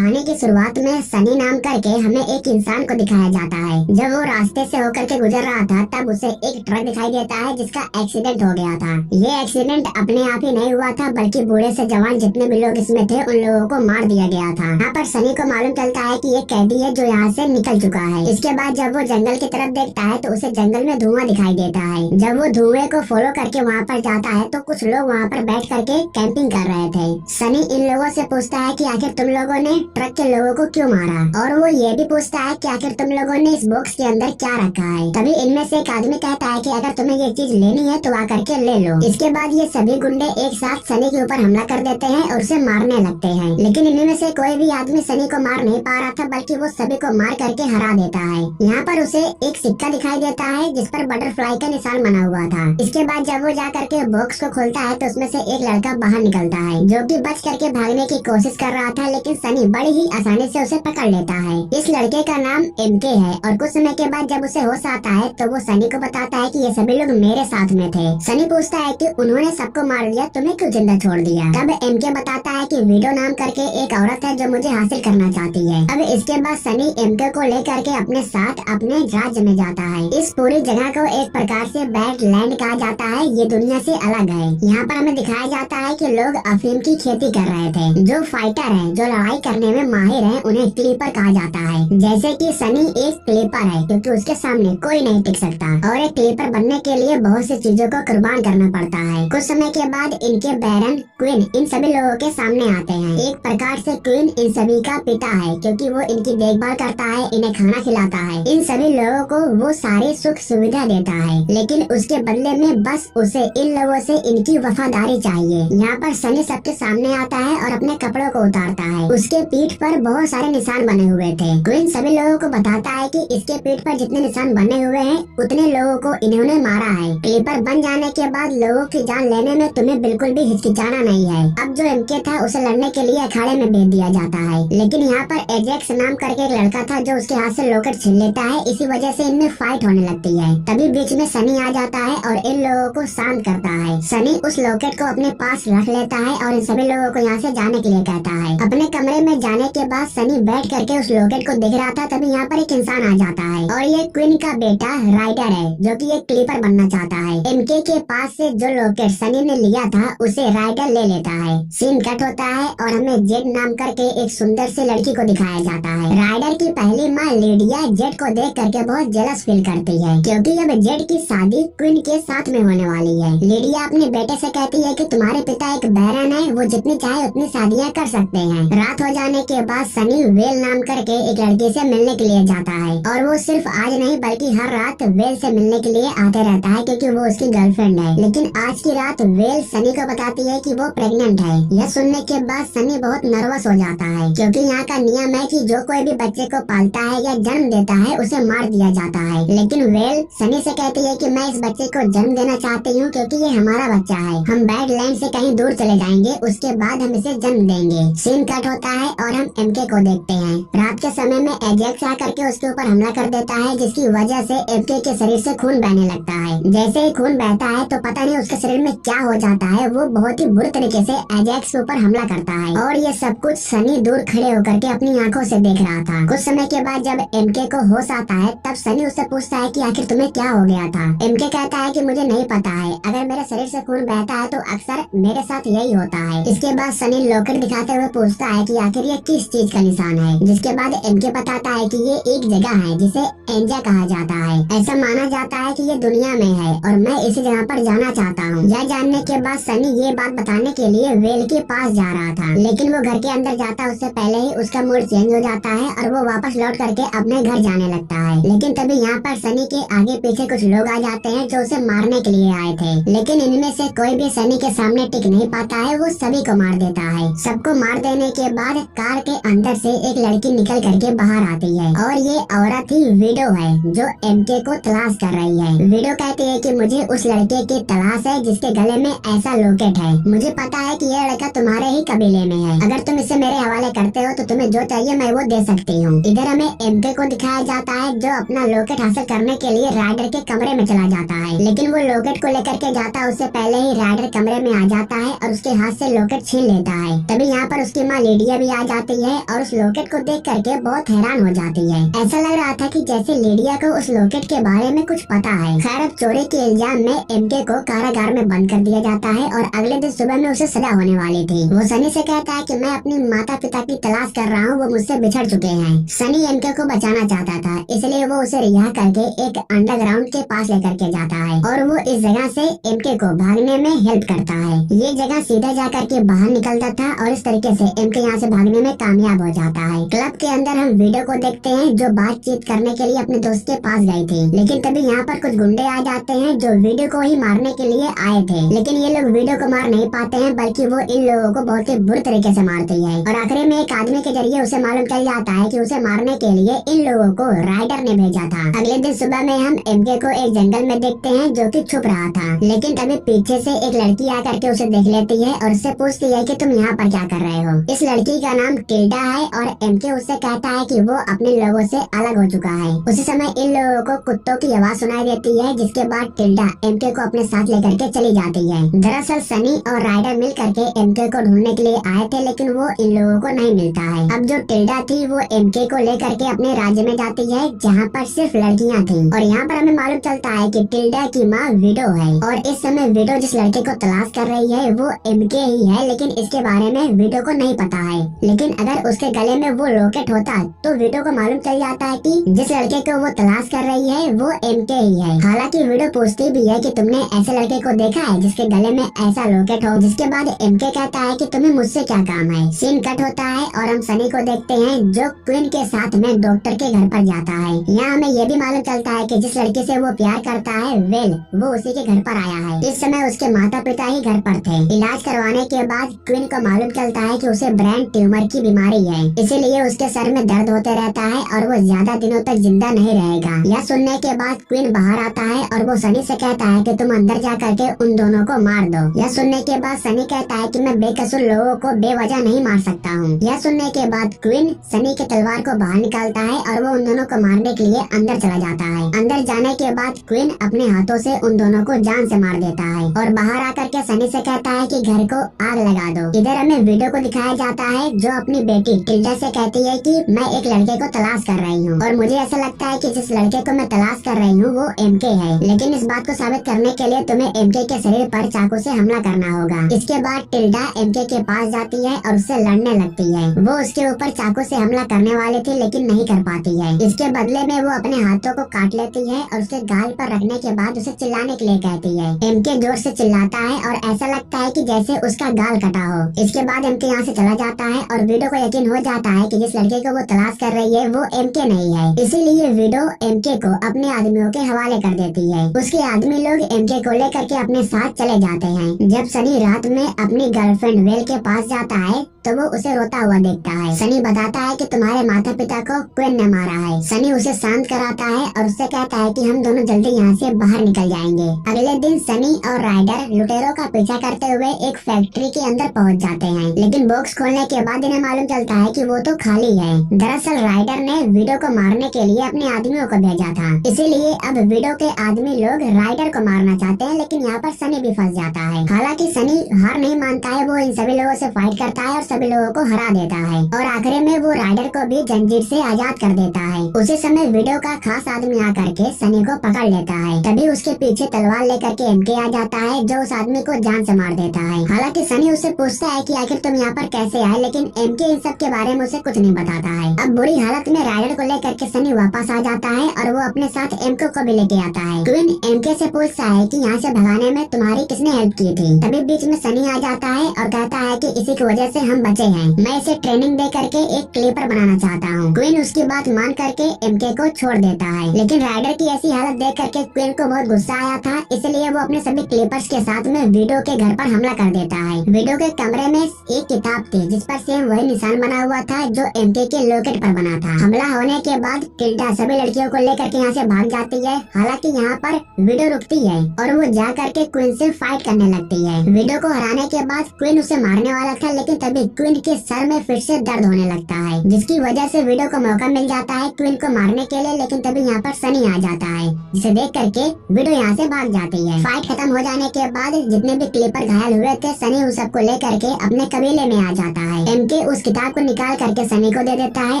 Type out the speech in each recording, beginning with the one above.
कहानी की शुरुआत में सनी नाम करके हमें एक इंसान को दिखाया जाता है। जब वो रास्ते से होकर के गुजर रहा था तब उसे एक ट्रक दिखाई देता है जिसका एक्सीडेंट हो गया था। ये एक्सीडेंट अपने आप ही नहीं हुआ था बल्कि बूढ़े से जवान जितने भी लोग इसमें थे उन लोगों को मार दिया गया था। यहाँ पर सनी को मालूम चलता है कि ये कैदी है जो यहाँ से निकल चुका है। इसके बाद जब वो जंगल की तरफ देखता है तो उसे जंगल में धुआं दिखाई देता है। जब वो धुएं को फॉलो करके वहाँ पर जाता है तो कुछ लोग वहाँ पर बैठ करके कैंपिंग कर रहे थे। सनी इन लोगों से पूछता है कि आखिर तुम लोगों ने ट्रक के लोगों को क्यों मारा, और वो ये भी पूछता है कि आखिर तुम लोगों ने इस बॉक्स के अंदर क्या रखा है। तभी इनमें से एक आदमी कहता है कि अगर तुम्हें ये चीज लेनी है तो आकर के ले लो। इसके बाद ये सभी गुंडे एक साथ सनी के ऊपर हमला कर देते हैं और उसे मारने लगते हैं, लेकिन इनमें से कोई भी आदमी सनी को मार नहीं पा रहा था बल्कि वो सभी को मार करके हरा देता है। यहाँ पर उसे एक सिक्का दिखाई देता है जिस पर बटरफ्लाई का निशान बना हुआ था। इसके बाद जब वो जा करके बॉक्स को खोलता है तो उसमें से एक लड़का बाहर निकलता है जो कि बच करके भागने की कोशिश कर रहा था, लेकिन सनी बड़ी ही आसानी से उसे पकड़ लेता है। इस लड़के का नाम एमके है और कुछ समय के बाद जब उसे होश आता है तो वो सनी को बताता है कि ये सभी लोग मेरे साथ में थे। सनी पूछता है कि उन्होंने सबको मार दिया, तुम्हें क्यों जिंदा छोड़ दिया। तब एमके बताता है कि वीडो नाम करके एक औरत है जो मुझे हासिल करना चाहती है। अब इसके बाद सनी एमके को लेकर के अपने साथ अपने राज्य में जाता है। इस पूरी जगह को एक प्रकार से बैड लैंड कहा जाता है, ये दुनिया से अलग है। यहाँ पर हमें दिखाया जाता है कि लोग अफीम की खेती कर रहे थे। जो फाइटर है, जो लड़ाई करने में माहिर है, उन्हें क्लीपर कहा जाता है। जैसे कि सनी एक क्लीपर है क्योंकि उसके सामने कोई नहीं टिक सकता और एक क्लीपर बनने के लिए बहुत सी चीजों को कुर्बान करना पड़ता है। कुछ समय के बाद इनके बैरन क्वीन इन सभी लोगों के सामने आते हैं। एक प्रकार से क्वीन इन सभी का पिता है क्योंकि वो इनकी देखभाल करता है, इन्हें खाना खिलाता है, इन सभी लोगों को वो सारी सुख सुविधा देता है, लेकिन उसके बदले में बस उसे इन लोगों से इनकी वफादारी चाहिए। यहाँ पर सनी सबके सामने आता है और अपने कपड़ों को उतारता है। उसके पीठ पर बहुत सारे निशान बने हुए थे। क्वीन सभी लोगों को बताता है कि इसके पीठ पर जितने निशान बने हुए हैं उतने लोगों को इन्होंने मारा है। क्लीपर बन जाने के बाद लोगों की जान लेने में तुम्हें बिल्कुल भी हिचकिचाना नहीं है। अब जो एमके था उसे लड़ने के लिए अखाड़े में भेज दिया जाता है, लेकिन यहाँ पर एजेक्स नाम करके एक लड़का था जो उसके हाथ से लॉकेट छीन लेता है। इसी वजह से इनमें फाइट होने लगती है। तभी बीच में सनी आ जाता है और इन लोगों को शांत करता है। सनी उस लॉकेट को अपने पास रख लेता है और इन सभी लोगों को यहाँ से जाने के लिए कहता है। अपने कमरे में जाने के बाद सनी बैठ करके उस लॉकेट को देख रहा था, तभी यहाँ पर एक इंसान आ जाता है और ये क्वीन का बेटा राइडर है जो कि एक क्लीपर बनना चाहता है। एमके के पास से जो लॉकेट सनी ने लिया था उसे राइडर ले लेता है। सीन कट होता है और हमें जेड नाम करके एक सुंदर सी लड़की को दिखाया जाता है। राइडर की पहली माँ लेडिया जेड को देख करके बहुत जेलस फील करती है क्योंकि अब जेड की शादी क्वीन के साथ में होने वाली है। लेडिया अपने बेटे से कहती है कि तुम्हारे पिता एक बैरन है, वो जितनी चाहे उतनी शादियाँ कर सकते हैं। रात हो जाने के बाद सनी वेल नाम करके एक लड़की से मिलने के लिए जाता है और वो सिर्फ आज नहीं बल्कि हर रात वेल से मिलने के लिए आते रहता है क्योंकि वो उसकी गर्लफ्रेंड है। लेकिन आज की रात वेल सनी को बताती है कि वो प्रेग्नेंट है। यह सुनने के बाद सनी बहुत नर्वस हो जाता है क्योंकि यहाँ का नियम है कि जो कोई भी बच्चे को पालता है या जन्म देता है उसे मार दिया जाता है। लेकिन वेल सनी से कहती है कि मैं इस बच्चे को जन्म देना चाहती हूँ क्योंकि ये हमारा बच्चा है। हम बैड लैंड से कहीं दूर चले जाएंगे, उसके बाद हम इसे जन्म देंगे। सीन कट होता है और हम एमके को देखते हैं। रात के समय में एजेक्स आकर के उसके ऊपर हमला कर देता है जिसकी वजह से एमके के शरीर से खून बहने लगता है। जैसे ही खून बहता है तो पता नहीं उसके शरीर में क्या हो जाता है, वो बहुत ही बुरे तरीके से एजेक्स के ऊपर हमला करता है और ये सब कुछ सनी दूर खड़े होकर के अपनी आंखों से देख रहा था। कुछ समय के बाद जब एमके को होश आता है तब सनी उससे पूछता है कि आखिर तुम्हें क्या हो गया था। एमके कहता है कि मुझे नहीं पता है, अगर मेरे शरीर से खून बहता है तो अक्सर मेरे साथ यही होता है। इसके बाद सनी लॉकेट दिखाते हुए पूछता है कि आखिर ये किस चीज का निशान है, जिसके बाद एमके बताता है कि ये एक जगह है जिसे एंजा कहा जाता है। ऐसा माना जाता है कि ये दुनिया में है और मैं इसी जगह पर जाना चाहता हूँ। यह जानने के बाद सनी ये बात बताने के लिए वेल के पास जा रहा था, लेकिन वो घर के अंदर जाता उससे पहले ही उसका मूड चेंज हो जाता है और वो वापस लौट करके अपने घर जाने लगता है। लेकिन तभी यहाँ पर सनी के आगे पीछे कुछ लोग आ जाते हैं जो उसे मारने के लिए आए थे, लेकिन इनमें से कोई भी सनी के सामने टिक नहीं पाता है, वो सभी को मार देता है। सबको मार देने के बाद कार के अंदर से एक लड़की निकल करके बाहर आती है और ये औरत ही विडो है जो एमके को तलाश कर रही है। विडो कहती है कि मुझे उस लड़के की तलाश है जिसके गले में ऐसा लॉकेट है। मुझे पता है कि यह लड़का तुम्हारे ही कबीले में है, अगर तुम इसे मेरे हवाले करते हो तो तुम्हें जो चाहिए मैं वो दे सकती हूँ। इधर हमें एमके को दिखाया जाता है जो अपना लॉकेट हासिल करने के लिए राइडर के कमरे में चला जाता है, लेकिन वो लॉकेट को लेकर के जाता उससे पहले ही राइडर कमरे में आ जाता है और उसके हाथ से लॉकेट छीन लेता है। तभी यहाँ पर उसकी माँ लेडिया भी आ जाती है और उस लॉकेट को देख करके बहुत हैरान हो जाती है। ऐसा लग रहा था कि जैसे लिडिया को उस लॉकेट के बारे में कुछ पता है। खैर अब चोरी के इल्जाम में एमके को कारागार में बंद कर दिया जाता है और अगले दिन सुबह में उसे सजा होने वाली थी। वो सनी से कहता है कि मैं अपनी माता पिता की तलाश कर रहा हूँ, वो मुझसे बिछड़ चुके हैं। सनी एमके को बचाना चाहता था, इसलिए वो उसे रिहा करके एक अंडरग्राउंड के पास लेकर के जाता है और वो इस जगह से एमके को भागने में हेल्प करता है। ये जगह सीधा जा करके बाहर निकलता था और इस तरीके से एमके यहाँ से भागने में कामयाब हो जाता है। क्लब के अंदर हम वीडियो को देखते हैं जो बातचीत करने के लिए अपने दोस्त के पास गई थी, लेकिन तभी यहाँ पर कुछ गुंडे आ जाते हैं जो वीडियो को ही मारने के लिए आए थे। लेकिन ये लोग वीडियो को मार नहीं पाते हैं, बल्कि वो इन लोगों को बहुत ही बुरी तरीके से मारती है और आखिर में एक आदमी के जरिए उसे मालूम चल जाता है कि उसे मारने के लिए इन लोगों को राइडर ने भेजा था। अगले दिन सुबह में हम एमके को एक जंगल में देखते हैं जो कि छुप रहा था, लेकिन तभी पीछे से एक लड़की आकर के उसे देख लेती है और उससे पूछती है कि तुम यहाँ पर क्या कर रहे हो। इस लड़की का नाम टिल्डा है और एमके उससे कहता है कि वो अपने लोगों से अलग हो चुका है। उसी समय इन लोगों को कुत्तों की आवाज सुनाई देती है, जिसके बाद टिल्डा एमके को अपने साथ लेकर के चली जाती है। दरअसल सनी और राइडर मिल करके एमके को ढूंढने के लिए आए थे, लेकिन वो इन लोगों को नहीं मिलता है। अब जो टिल्डा थी वो एमके को लेकर के अपने राज्य में जाती है जहाँ पर सिर्फ लड़कियाँ थी और यहाँ पर हमें मालूम चलता है कि टिल्डा की माँ विडो है और इस समय विडो जिस लड़के को तलाश कर रही है वो एमके ही है, लेकिन इसके बारे में विडो को नहीं पता है। लेकिन अगर उसके गले में वो लॉकेट होता तो विडो को मालूम चल जाता है कि जिस लड़के को वो तलाश कर रही है वो एमके ही है। हालांकि विडो पूछती भी है कि तुमने ऐसे लड़के को देखा है जिसके गले में ऐसा लॉकेट हो, जिसके बाद एमके कहता है कि तुम्हें मुझसे क्या काम है। सीन कट होता है और हम सनी को देखते हैं जो क्वीन के साथ में डॉक्टर के घर पर जाता है। यहाँ हमें ये भी मालूम चलता है कि जिस लड़के से वो प्यार करता है वेल, वो उसी के घर पर आया है। इस समय उसके माता पिता ही घर पर थे। इलाज करवाने के बाद क्वीन को मालूम चलता है कि उसे ब्रेन ट्यूमर की बीमारी है, इसीलिए उसके सर में दर्द होते रहता है और वो ज्यादा दिनों तक जिंदा नहीं रहेगा। यह सुनने के बाद क्वीन बाहर आता है और वो सनी से कहता है कि तुम अंदर जा करके उन दोनों को मार दो। यह सुनने के बाद सनी कहता है कि मैं बेकसूर लोगों को बेवजह नहीं मार सकता हूँ। यह सुनने के बाद क्वीन सनी के तलवार को बाहर निकालता है और वो उन दोनों को मारने के लिए अंदर चला जाता है। अंदर जाने के बाद क्वीन अपने हाथों से उन दोनों को जान से मार देता है और बाहर आकर के सनी से कहता है कि घर को आग लगा दो। इधर हमें वीडियो को दिखाया जाता है जो अपनी बेटी टिल्डा से कहती है कि मैं एक लड़के को तलाश कर रही हूँ और मुझे ऐसा लगता है कि जिस लड़के को मैं तलाश कर रही हूँ वो एमके है, लेकिन इस बात को साबित करने के लिए तुम्हें एमके के शरीर पर चाकू से हमला करना होगा। इसके बाद टिल्डा एमके के पास जाती है और उससे लड़ने लगती है। वो उसके ऊपर चाकू से हमला करने वाले थे लेकिन नहीं कर पाती है। इसके बदले में वो अपने हाथों को काट लेती है और उसके गाल पर रखने के बाद उसे चिल्लाने के लिए कहती है। एमके जोर से चिल्लाता है और ऐसा लगता है कि जैसे उसका गाल कटा हो। इसके बाद एमके यहाँ से चला जाता है और विडो को यकीन हो जाता है कि जिस लड़के को वो तलाश कर रही है वो एमके नहीं है, इसीलिए विडो एमके को अपने आदमियों के हवाले कर देती है। उसके आदमी लोग एमके को लेकर के अपने साथ चले जाते हैं। जब सनी रात में अपनी गर्लफ्रेंड वेल के पास जाता है तो वो उसे रोता हुआ देखता है। सनी बताता है कि तुम्हारे माता पिता को क्वीन ने मारा है। सनी उसे शांत कराता है और उससे कहता है कि हम दोनों जल्दी यहाँ से बाहर निकल जाएंगे। अगले दिन सनी और राइडर लुटेरों का पीछा करते हुए एक फैक्ट्री के अंदर पहुँच जाते हैं, लेकिन बॉक्स खोलने के बाद इन्हें मालूम चलता है कि वो तो खाली है। दरअसल राइडर ने विडो को मारने के लिए अपने आदमियों को भेजा था, इसीलिए अब विडो के आदमी लोग राइडर को मारना चाहते हैं, लेकिन यहाँ पर सनी भी फंस जाता है। हालांकि सनी हार नहीं मानता है, वो इन सभी लोगों से फाइट करता है और सभी लोगों को हरा देता है और आखिर में वो राइडर को भी जंजीर से आजाद कर देता है। उसी समय विडो का खास आदमी आकर के सनी को पकड़ लेता है। तभी उसके पीछे तलवार लेकर के एमके आ जाता है जो उस आदमी को जान से मार देता है। हालांकि सनी उससे पूछता है कि आखिर तुम यहाँ पर कैसे आए, लेकिन एमके इन सब के बारे में उसे कुछ नहीं बताता है। अब बुरी हालत में राइडर को लेकर के सनी वापस आ जाता है और वो अपने साथ एमके को भी लेके आता है। क्वीन एमके से पूछता है कि यहाँ से भगाने में तुम्हारी किसने हेल्प की थी। तभी बीच में सनी आ जाता है और कहता है कि इसी की वजह से हम बचे हैं, मैं इसे ट्रेनिंग दे करके एक क्लिपर बनाना चाहता हूँ। क्वीन उसकी बात मान करके एमके को छोड़ देता है, लेकिन राइडर की ऐसी हालत देख करके क्वीन को बहुत गुस्सा आया था, इसलिए वो अपने सभी क्लिपर्स के साथ में विडो के घर पर हमला कर देता है। विडो के कमरे में एक किताब थी जिस पर सेम वही निशान बना हुआ था जो एमके के लॉकेट पर बना था। हमला होने के बाद टिल्डा सभी लड़कियों को लेकर के यहाँ से भाग जाती है। हालांकि यहाँ पर विडो रुकती है और वो जा करके क्वीन से फाइट करने लगती है। विडो को हराने के बाद क्वीन उसे मारने वाला था, लेकिन तभी क्विन के सर में फिर से दर्द होने लगता है, जिसकी वजह से विडो को मौका मिल जाता है क्विन को मारने के लिए। लेकिन तभी यहाँ पर सनी आ जाता है, जिसे देख करके विडो यहाँ से भाग जाती है। फाइट खत्म हो जाने के बाद जितने भी क्लीपर घायल हुए थे, सनी उन सबको लेकर के अपने कबीले में आ जाता है। एमके उस किताब को निकाल करके सनी को दे देता है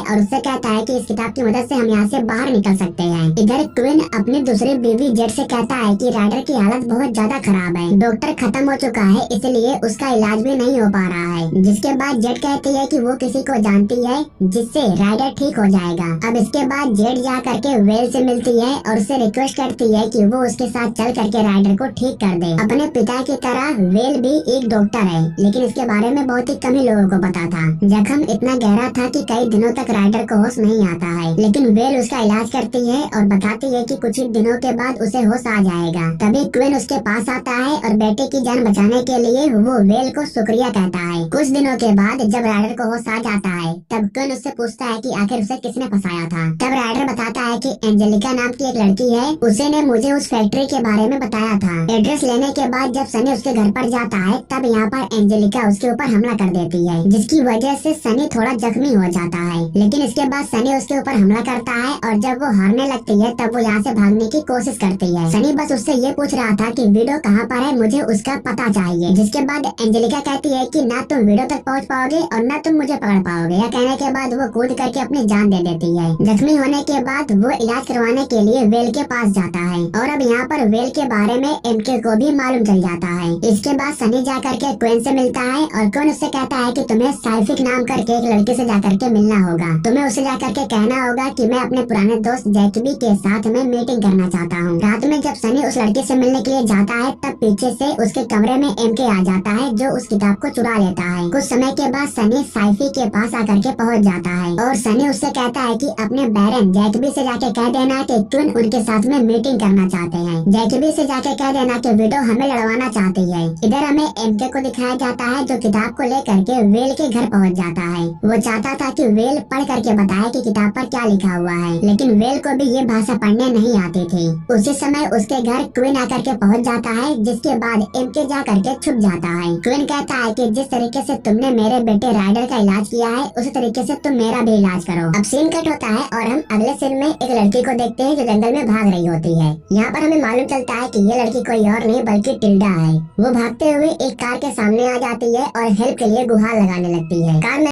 और उससे कहता है कि इस किताब की मदद से हम यहाँ से बाहर निकल सकते हैं। इधर क्विन अपनी दूसरी बीवी जेट से कहता है कि राइडर की हालत बहुत ज्यादा खराब है, डॉक्टर खत्म हो चुका है, इसलिए उसका इलाज भी नहीं हो पा रहा है। जिसके बाद जेट कहती है कि वो किसी को जानती है जिससे राइडर ठीक हो जाएगा। अब इसके बाद जेट जा करके वेल से मिलती है और उससे रिक्वेस्ट करती है कि वो उसके साथ चल करके राइडर को ठीक कर दे। अपने पिता की तरह वेल भी एक डॉक्टर है, लेकिन इसके बारे में बहुत ही कम ही लोगों को पता था। जख्म इतना गहरा था कि कई दिनों तक राइडर को होश नहीं आता है, लेकिन वेल उसका इलाज करती है और बताती है कि कुछ ही दिनों के बाद उसे होश आ जाएगा। तभी क्विन उसके पास आता है और बेटे की जान बचाने के लिए वो वेल को शुक्रिया कहता है। कुछ दिनों के बाद जब राइडर को होश आ जाता है, तब क्विन उससे पूछता है कि आखिर उसे किसने फंसाया था। तब राइडर बताता है कि एंजेलिका नाम की एक लड़की है, उसे ने मुझे उस फैक्ट्री के बारे में बताया था। एड्रेस लेने के बाद जब सनी उसके घर पर जाता है, तब यहाँ पर एंजेलिका उसके ऊपर हमला कर देती है, जिसकी वजह से सनी थोड़ा जख्मी हो जाता है। लेकिन इसके बाद सनी उसके ऊपर हमला करता है और जब वो हारने लगती है, तब वो यहाँ से भागने की कोशिश करती है। सनी बस उससे ये पूछ रहा था कि विडो कहाँ पर है, मुझे उसका पता चाहिए। जिसके बाद एंजेलिका कहती है कि ना तुम विडो तक पहुँच पाओगे और ना तुम मुझे पकड़ पाओगे। यह कहने के बाद वो कूद करके अपनी जान दे देती है। जख्मी होने के बाद वो इलाज करवाने के लिए वेल के पास जाता है और अब यहाँ पर वेल के बारे में एमके को भी मालूम चल जाता है। इसके बाद सनी जा करके क्विन से मिलता है और क्विन उससे कहता है कि तुम्हें साइफिक नाम करके एक लड़के से जाकर के मिलना होगा। तुम्हें उससे जाकर के कहना होगा कि मैं अपने पुराने दोस्त जैकबी के साथ में मीटिंग करना चाहता हूँ। रात में जब सनी उस लड़के से मिलने के लिए जाता है, तब पीछे से उसके कमरे में एमके आ जाता है, जो उस किताब को चुरा लेता है। कुछ समय के बाद सनी साइफी के पास आकर के पहुँच जाता है और सनी उससे कहता है कि अपने बैरन जैकबी से जाके कह देना कि क्विन उनके साथ में मीटिंग करना चाहते हैं। जैकबी से जाके कह देना कि विडो हमें लड़वाना चाहती है। इधर हमें एमके को दिखाया जाता है, जो किताब को लेकर के वेल के घर पहुंच जाता है। वो चाहता था कि वेल पढ़ करके बताए कि किताब पर क्या लिखा हुआ है, लेकिन वेल को भी ये भाषा पढ़ने नहीं आती थी। उसी समय उसके घर क्विन आकर के पहुंच जाता है, जिसके बाद एमके जा करके छुप जाता है। क्विन कहता है कि जिस तरीके से तुमने मेरे बेटे राइडर का इलाज किया है, उसी तरीके से तुम मेरा भी इलाज करो। अब सीन कट होता है और हम अगले सीन में एक लड़की को देखते हैं जो जंगल में भाग रही होती है। यहाँ पर हमें मालूम चलता है कि ये लड़की कोई और नहीं बल्कि टिल्डा है। वो भागते हुए एक कार के सामने आ जाती है और हेल्प के लिए गुहार लगाने लगती है। कार में